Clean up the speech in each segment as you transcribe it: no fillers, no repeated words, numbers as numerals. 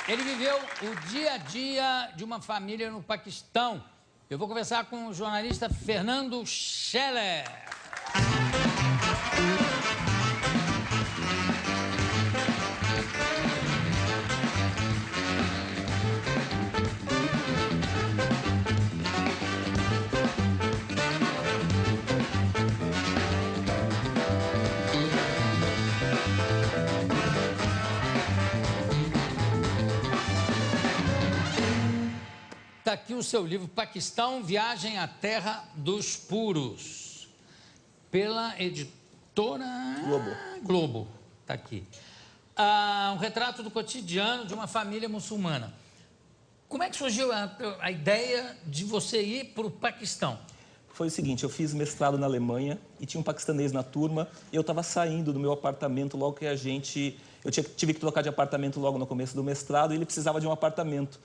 Ele viveu o dia a dia de uma família no Paquistão. Eu vou conversar com o jornalista Fernando Scheller. Está aqui o seu livro, Paquistão, Viagem à Terra dos Puros, pela editora Globo. Está aqui. Um retrato do cotidiano de uma família muçulmana. Como é que surgiu a ideia de você ir para o Paquistão? Foi o seguinte, eu fiz mestrado na Alemanha e tinha um paquistanês na turma. E eu estava saindo do meu apartamento logo que eu tive que trocar de apartamento logo no começo do mestrado e ele precisava de um apartamento.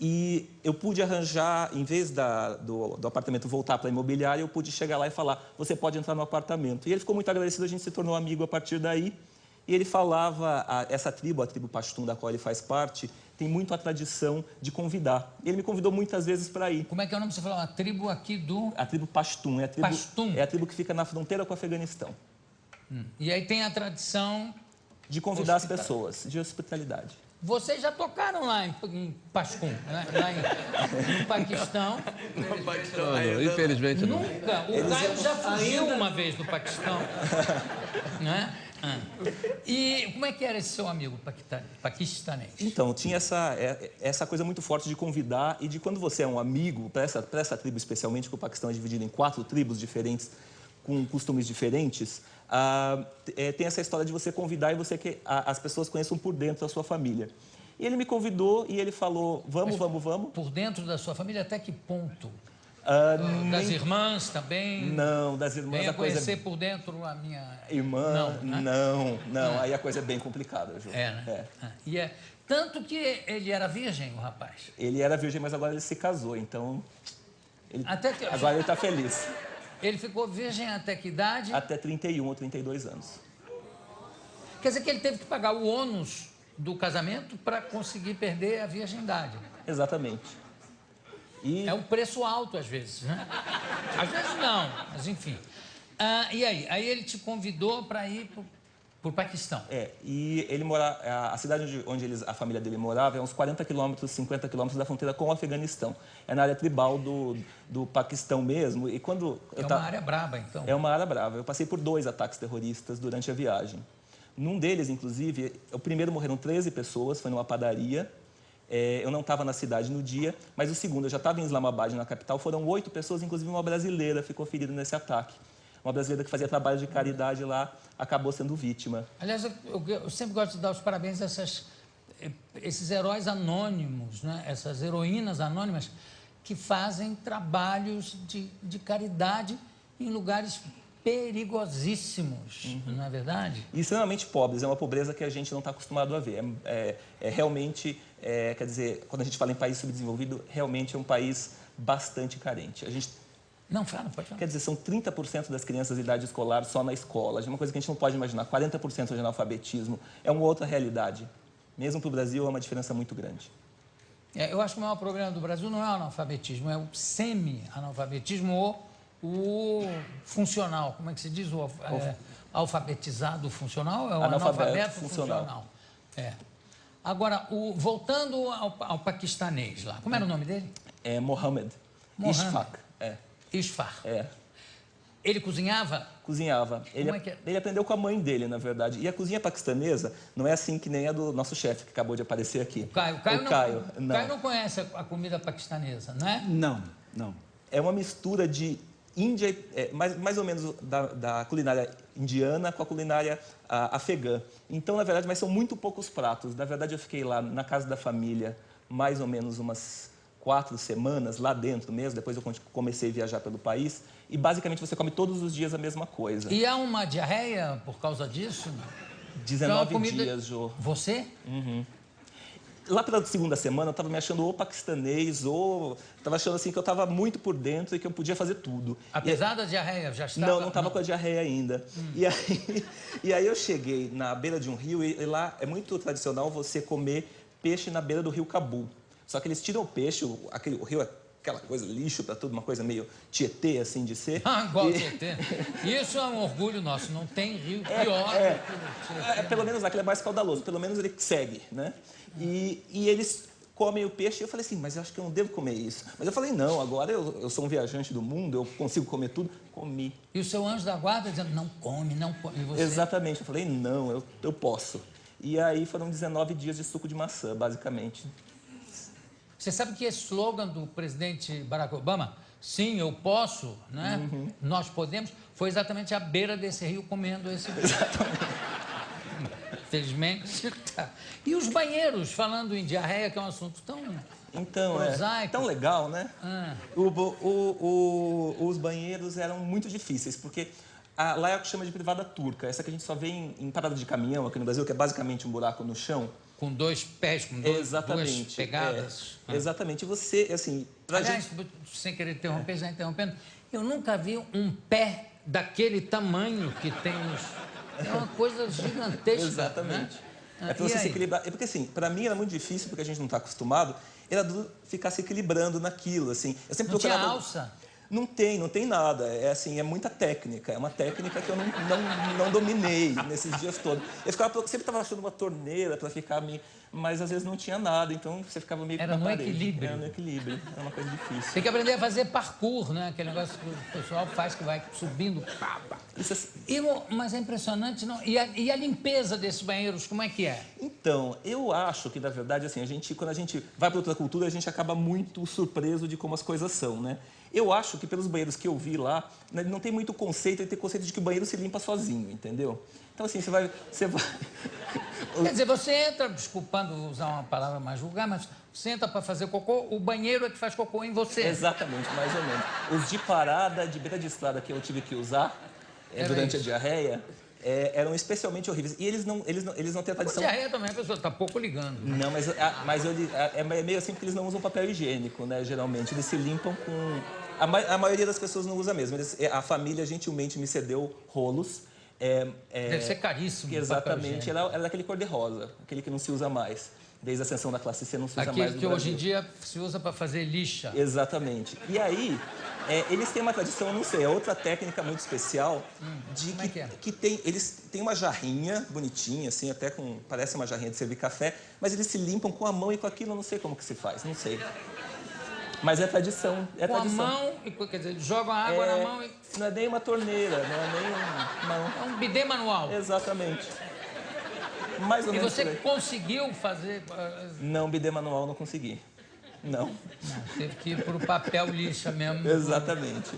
E eu pude arranjar, em vez do apartamento voltar para a imobiliária, eu pude chegar lá e falar, você pode entrar no apartamento. E ele ficou muito agradecido, a gente se tornou amigo a partir daí. E ele falava, essa tribo, a tribo Pashtun, da qual ele faz parte, tem muito a tradição de convidar. E ele me convidou muitas vezes para ir. Como é que é o nome que você falou? A tribo aqui do... A tribo Pashtun. É a tribo que fica na fronteira com o Afeganistão. E aí tem a tradição... De convidar as pessoas, de hospitalidade. Vocês já tocaram lá em Pashtun, né? Lá no Paquistão. Não, infelizmente não. Nunca. O Caio já fugiu uma vez do Paquistão. Né? E como é que era esse seu amigo paquistanês? Então, tinha essa coisa muito forte de convidar e de quando você é um amigo, para essa tribo especialmente, que o Paquistão é dividido em 4 tribos diferentes, com costumes diferentes, tem essa história de você convidar e você que as pessoas conheçam por dentro a sua família. E ele me convidou e ele falou, vamos. Por dentro da sua família, até que ponto? Das irmãs também? Não, das irmãs Venha conhecer por dentro a minha... Irmã? Não. Aí a coisa é bem complicada, Ju. Né? Tanto que ele era virgem, o rapaz? Ele era virgem, mas agora ele se casou, então... Agora ele está feliz. Ele ficou virgem até que idade? Até 31 ou 32 anos. Quer dizer que ele teve que pagar o ônus do casamento para conseguir perder a virgindade. Exatamente. É um preço alto, às vezes, né? Às vezes não, mas enfim. E aí? Aí ele te convidou para ir para o Paquistão. E ele mora... A cidade onde a família dele morava é uns 40 quilômetros, 50 quilômetros da fronteira com o Afeganistão. É na área tribal do Paquistão mesmo. E quando uma área brava, então. É uma área brava. Eu passei por 2 ataques terroristas durante a viagem. Num deles, inclusive, o primeiro morreram 13 pessoas, foi numa padaria. Eu não estava na cidade no dia, mas o segundo, eu já estava em Islamabad, na capital, foram 8 pessoas, inclusive uma brasileira ficou ferida nesse ataque. Uma brasileira que fazia trabalho de caridade lá acabou sendo vítima. Aliás, eu sempre gosto de dar os parabéns a esses heróis anônimos, né? Essas heroínas anônimas que fazem trabalhos de caridade em lugares perigosíssimos, não é verdade? E extremamente pobres, é uma pobreza que a gente não está acostumado a ver. Realmente, quer dizer, quando a gente fala em país subdesenvolvido, realmente é um país bastante carente. Não, fala, pode falar. Quer dizer, são 30% das crianças de idade escolar só na escola. É uma coisa que a gente não pode imaginar. 40% de analfabetismo. É uma outra realidade. Mesmo para o Brasil, é uma diferença muito grande. Eu acho que o maior problema do Brasil não é o analfabetismo, é o semi-analfabetismo ou o funcional. Como é que se diz? Alfabetizado funcional? É o analfabeto funcional. Agora, voltando ao paquistanês lá. Como era o nome dele? Mohammed. Ishfaq. Ishfaq. Ele cozinhava? Cozinhava. Ele aprendeu com a mãe dele, na verdade. E a cozinha paquistanesa não é assim que nem a do nosso chefe, que acabou de aparecer aqui. O Caio não conhece a comida paquistanesa, não é? Não. É uma mistura de Índia, mais ou menos da culinária indiana com a culinária afegã. Então, na verdade, mas são muito poucos pratos. Na verdade, eu fiquei lá na casa da família mais ou menos umas 4 semanas, lá dentro mesmo. Depois eu comecei a viajar pelo país. E, basicamente, você come todos os dias a mesma coisa. E há uma diarreia por causa disso? 19 dias, Jô. Você? Lá pela segunda semana, eu estava me achando ou paquistanês, ou estava achando assim que eu estava muito por dentro e que eu podia fazer tudo. Apesar da diarreia, já estava? Não estava com a diarreia ainda. E aí eu cheguei na beira de um rio e lá é muito tradicional você comer peixe na beira do rio Cabu. Só que eles tiram o peixe, o rio é aquela coisa, lixo para tudo, uma coisa meio Tietê, assim, de ser. Igual Tietê. Isso é um orgulho nosso, não tem rio pior do que o Tietê. Pelo menos aquele é mais caudaloso, pelo menos ele segue, né? E eles comem o peixe e eu falei assim, mas eu acho que eu não devo comer isso. Mas eu falei, não, agora eu sou um viajante do mundo, eu consigo comer tudo. Comi. E o seu anjo da guarda dizendo, não come, não come. E você? Exatamente, eu falei, não, eu posso. E aí foram 19 dias de suco de maçã, basicamente. Você sabe que esse slogan do presidente Barack Obama, sim, eu posso, né? Nós podemos, foi exatamente à beira desse rio comendo esse bicho. Exatamente. Infelizmente, tá. E os banheiros, falando em diarreia, que é um assunto tão prosaico. Tão legal, né? Os banheiros eram muito difíceis, porque lá é o que chama de privada turca, essa que a gente só vê em parada de caminhão aqui no Brasil, que é basicamente um buraco no chão. Com dois pés, com duas pegadas. Exatamente. E você, assim... Aliás, sem querer interromper, já interrompendo, eu nunca vi um pé daquele tamanho que tem os... É uma coisa gigantesca. Exatamente. Né? É para você se equilibrar. É porque, assim, para mim era muito difícil, porque a gente não está acostumado, era ficar se equilibrando naquilo, assim. Eu sempre não procurava... tinha alça? Não tem nada. É assim, é muita técnica. É uma técnica que eu não dominei nesses dias todos. Eu sempre estava achando uma torneira para ficar me... Mas às vezes não tinha nada, então você ficava meio... Era no equilíbrio. Era no equilíbrio. Era uma coisa difícil. Tem que aprender a fazer parkour, né? Aquele negócio que o pessoal faz, que vai subindo. Mas é impressionante, não? E a limpeza desses banheiros, como é que é? Então, eu acho que, na verdade, assim, quando a gente vai para outra cultura, a gente acaba muito surpreso de como as coisas são, né? Eu acho que pelos banheiros que eu vi lá, não tem muito conceito, ele tem conceito de que o banheiro se limpa sozinho, entendeu? Então, assim, você vai... Quer dizer, você entra, desculpando usar uma palavra mais vulgar, mas você entra para fazer cocô, o banheiro é que faz cocô em você. Exatamente, mais ou menos. Os de parada, de beira de estrada que eu tive que usar durante a diarreia, eram especialmente horríveis. E eles não têm a tradição... Com diarreia também a pessoa está pouco ligando. Né? Não, mas é meio assim porque eles não usam papel higiênico, né, geralmente. Eles se limpam com... A maioria das pessoas não usa mesmo. A família gentilmente me cedeu rolos. Deve ser caríssimo. Exatamente. Era daquele cor-de-rosa, aquele que não se usa mais. Desde a ascensão da classe C não se usa mais no Aquele que Brasil. hoje em dia se usa para fazer lixa. Exatamente. E aí, eles têm uma tradição, eu não sei, é outra técnica muito especial de eles têm uma jarrinha bonitinha, assim, parece uma jarrinha de servir café, mas eles se limpam com a mão e com aquilo, eu não sei como que se faz, não sei. Mas é tradição, com a mão, quer dizer, jogam a água na mão e... Não é nem uma torneira, não é nem não. É um bidê manual. Exatamente. Mais ou menos. E você conseguiu fazer... Não, bidê manual não consegui. Não. Teve que ir para o papel lixa mesmo. Exatamente.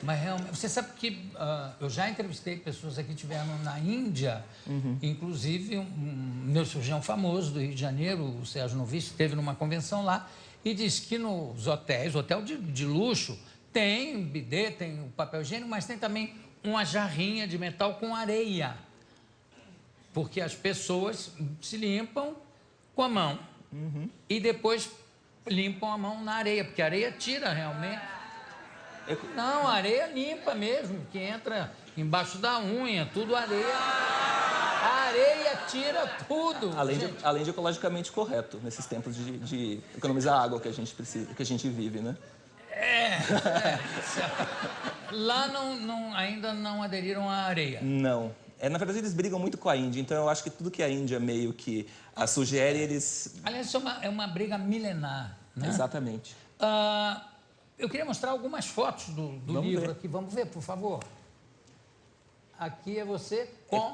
Mas realmente, você sabe que eu já entrevistei pessoas aqui que estiveram na Índia, inclusive meu cirurgião famoso do Rio de Janeiro, o Sérgio Novice, esteve numa convenção lá e disse que nos hotel de luxo, tem bidê, tem o papel higiênico, mas tem também uma jarrinha de metal com areia. Porque as pessoas se limpam com a mão e depois limpam a mão na areia, porque a areia tira realmente. Não, a areia limpa mesmo, que entra embaixo da unha, tudo areia. A areia tira tudo. Além de ecologicamente correto, nesses tempos de economizar água que a gente precisa, que a gente vive, né? Lá ainda não aderiram à areia. Não. Na verdade, eles brigam muito com a Índia, então eu acho que tudo que a Índia meio que sugere, eles... Aliás, isso é uma briga milenar, né? Exatamente. Eu queria mostrar algumas fotos do livro aqui. Vamos ver, por favor. Aqui é você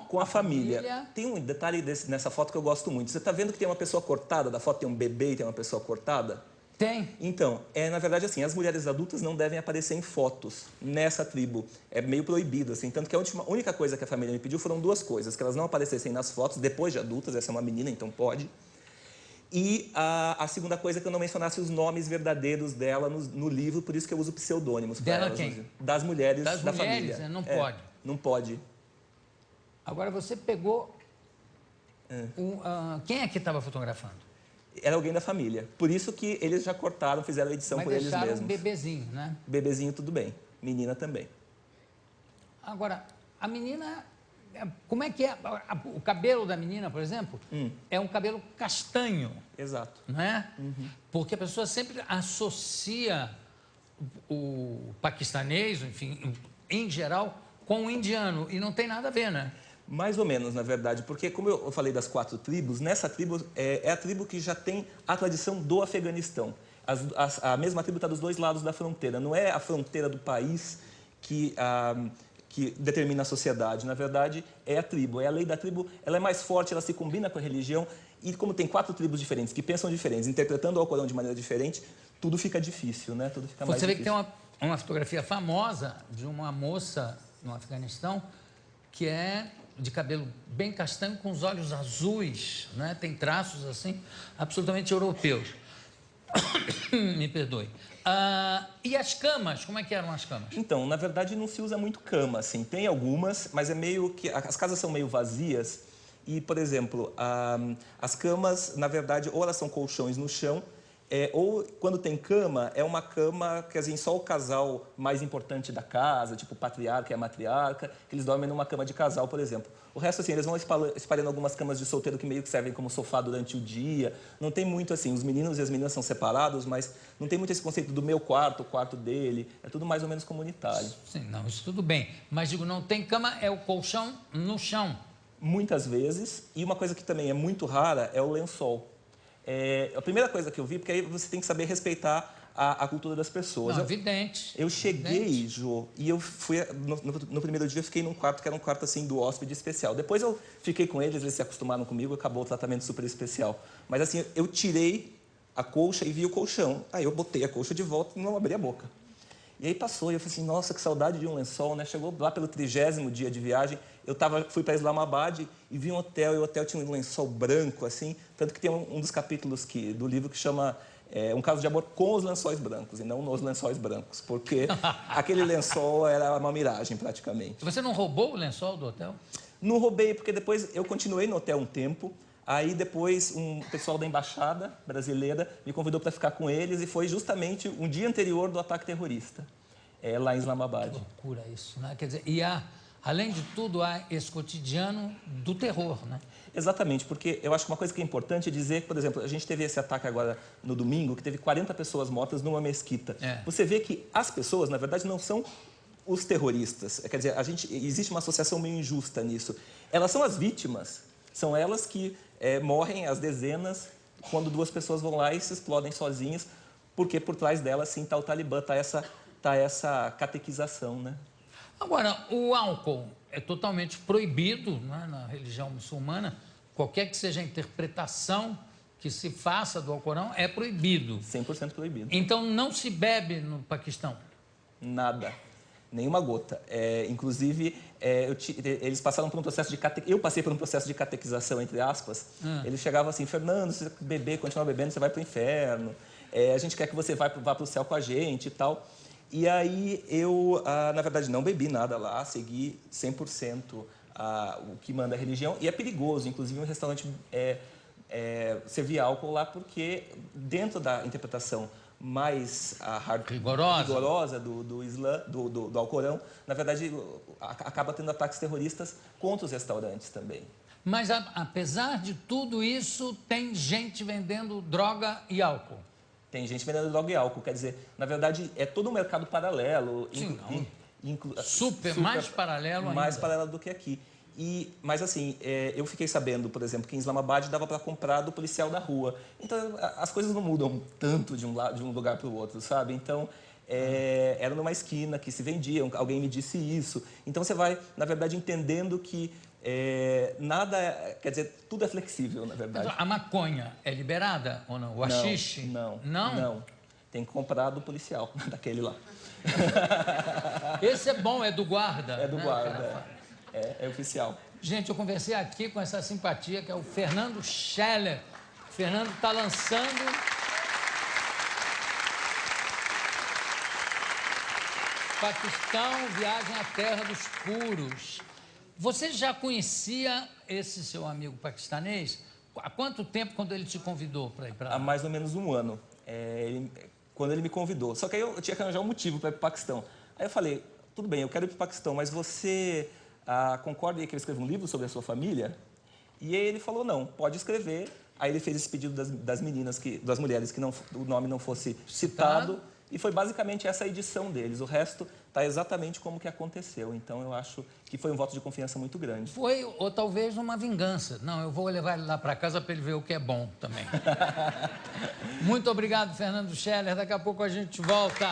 com a família. Tem um detalhe nessa foto que eu gosto muito. Você está vendo que tem uma pessoa cortada? Da foto tem um bebê e tem uma pessoa cortada? Tem. Então, na verdade, assim, as mulheres adultas não devem aparecer em fotos nessa tribo. É meio proibido, assim. Tanto que a única coisa que a família me pediu foram duas coisas. Que elas não aparecessem nas fotos depois de adultas. Essa é uma menina, então pode. E a segunda coisa é que eu não mencionasse os nomes verdadeiros dela no livro, por isso que eu uso pseudônimos. Dela quem? Das mulheres da família. Né? Não pode. Não pode. Agora, você pegou... quem é que estava fotografando? Era alguém da família. Por isso que eles já cortaram, fizeram a edição por eles mesmos. Mas deixaram um bebezinho, né? Bebezinho, tudo bem. Menina também. Agora, a menina como é que é? O cabelo da menina, por exemplo, é um cabelo castanho. Exato. Não é? Porque a pessoa sempre associa o paquistanês, enfim, em geral, com o indiano. E não tem nada a ver, né? Mais ou menos, na verdade, porque como eu falei das 4 tribos, nessa tribo é a tribo que já tem a tradição do Afeganistão. A mesma tribo está dos 2 lados da fronteira. Não é a fronteira do país que determina a sociedade. Na verdade, é a tribo. É a lei da tribo, ela é mais forte, ela se combina com a religião. E como tem 4 tribos diferentes, que pensam diferentes, interpretando o Alcorão de maneira diferente, tudo fica difícil, né? Tudo fica mais Você vê difícil. que tem uma fotografia famosa de uma moça no Afeganistão que é de cabelo bem castanho, com os olhos azuis, né? Tem traços assim, absolutamente europeus. Me perdoe. E as camas, como é que eram as camas? Então, na verdade, não se usa muito cama, assim. Tem algumas, mas é meio que... As casas são meio vazias e, por exemplo, as camas, na verdade, ou elas são colchões no chão, ou quando tem cama, é uma cama que, assim, só o casal mais importante da casa, tipo o patriarca e a matriarca, que eles dormem numa cama de casal, por exemplo. O resto, assim, eles vão espalhando algumas camas de solteiro que meio que servem como sofá durante o dia. Não tem muito, assim, os meninos e as meninas são separados, mas não tem muito esse conceito do meu quarto, o quarto dele. É tudo mais ou menos comunitário. Sim, não, isso tudo bem. Mas, digo, não tem cama, é o colchão no chão. Muitas vezes. E uma coisa que também é muito rara é o lençol. A primeira coisa que eu vi, porque aí você tem que saber respeitar a cultura das pessoas. Não, evidente. Eu cheguei, Jô, e eu fui... No primeiro dia eu fiquei num quarto que era um quarto assim do hóspede especial. Depois eu fiquei com eles se acostumaram comigo, acabou o tratamento super especial. Mas assim, eu tirei a colcha e vi o colchão. Aí eu botei a colcha de volta e não abri a boca. E aí passou, e eu falei assim, nossa, que saudade de um lençol, né? Chegou lá pelo 30º dia de viagem, fui para Islamabad e vi um hotel, e o hotel tinha um lençol branco, assim, tanto que tem um dos capítulos do livro que chama Um Caso de Amor com os Lençóis Brancos, e não nos Lençóis Brancos, porque aquele lençol era uma miragem, praticamente. Você não roubou o lençol do hotel? Não roubei, porque depois eu continuei no hotel um tempo. Aí depois um pessoal da embaixada brasileira me convidou para ficar com eles e foi justamente um dia anterior do ataque terrorista, lá em Islamabad. Que loucura isso, né? Quer dizer, além de tudo, há esse cotidiano do terror, né? Exatamente, porque eu acho que uma coisa que é importante é dizer que, por exemplo, a gente teve esse ataque agora no domingo, que teve 40 pessoas mortas numa mesquita. Você vê que as pessoas, na verdade, não são os terroristas. Quer dizer, existe uma associação meio injusta nisso. Elas são as vítimas. São elas que morrem às dezenas quando 2 pessoas vão lá e se explodem sozinhas, porque por trás delas, sim, está o Talibã, está essa catequização, né? Agora, o álcool é totalmente proibido, né, na religião muçulmana. Qualquer que seja a interpretação que se faça do Alcorão é proibido. 100% proibido. Então, não se bebe no Paquistão? Nada. Nenhuma gota. Inclusive, eles passaram por um processo de eu passei por um processo de catequização, entre aspas. Eles chegavam assim, Fernando, se você beber, continuar bebendo, você vai para o inferno. A gente quer que você vá para o céu com a gente e tal. E aí eu, na verdade, não bebi nada lá, segui 100% o que manda a religião. E é perigoso, inclusive, um restaurante servir álcool lá, porque dentro da interpretação mais rigorosa do Islã, do Alcorão, na verdade, acaba tendo ataques terroristas contra os restaurantes também. Mas, apesar de tudo isso, tem gente vendendo droga e álcool? Tem gente vendendo droga e álcool, quer dizer, na verdade, é todo um mercado paralelo. Sim, super mais paralelo ainda. Mais paralelo do que aqui. Mas assim, eu fiquei sabendo, por exemplo, que em Islamabad dava para comprar do policial da rua. Então, as coisas não mudam tanto de um lugar para o outro, sabe? Então, era numa esquina que se vendia, alguém me disse isso. Então, você vai, na verdade, entendendo que nada, quer dizer, tudo é flexível, na verdade. Mas a maconha é liberada ou não? O haxixe? Não. Tem que comprar do policial, daquele lá. Esse é bom, é do guarda. É do guarda, é oficial. Gente, eu conversei aqui com essa simpatia que é o Fernando Scheller. O Fernando está lançando Paquistão, Viagem à Terra dos Puros. Você já conhecia esse seu amigo paquistanês? Há quanto tempo quando ele te convidou para ir para lá? Há mais ou menos um ano, quando ele me convidou. Só que aí eu tinha que arranjar um motivo para ir para o Paquistão. Aí eu falei, tudo bem, eu quero ir para o Paquistão, mas você concorda aí que eu escreva um livro sobre a sua família? E aí ele falou, não, pode escrever. Aí ele fez esse pedido das meninas, das mulheres, que o nome não fosse citado. E foi basicamente essa a edição deles. O resto está exatamente como que aconteceu. Então, eu acho que foi um voto de confiança muito grande. Foi, ou talvez, uma vingança. Não, eu vou levar ele lá para casa para ele ver o que é bom também. Muito obrigado, Fernando Scheller. Daqui a pouco a gente volta.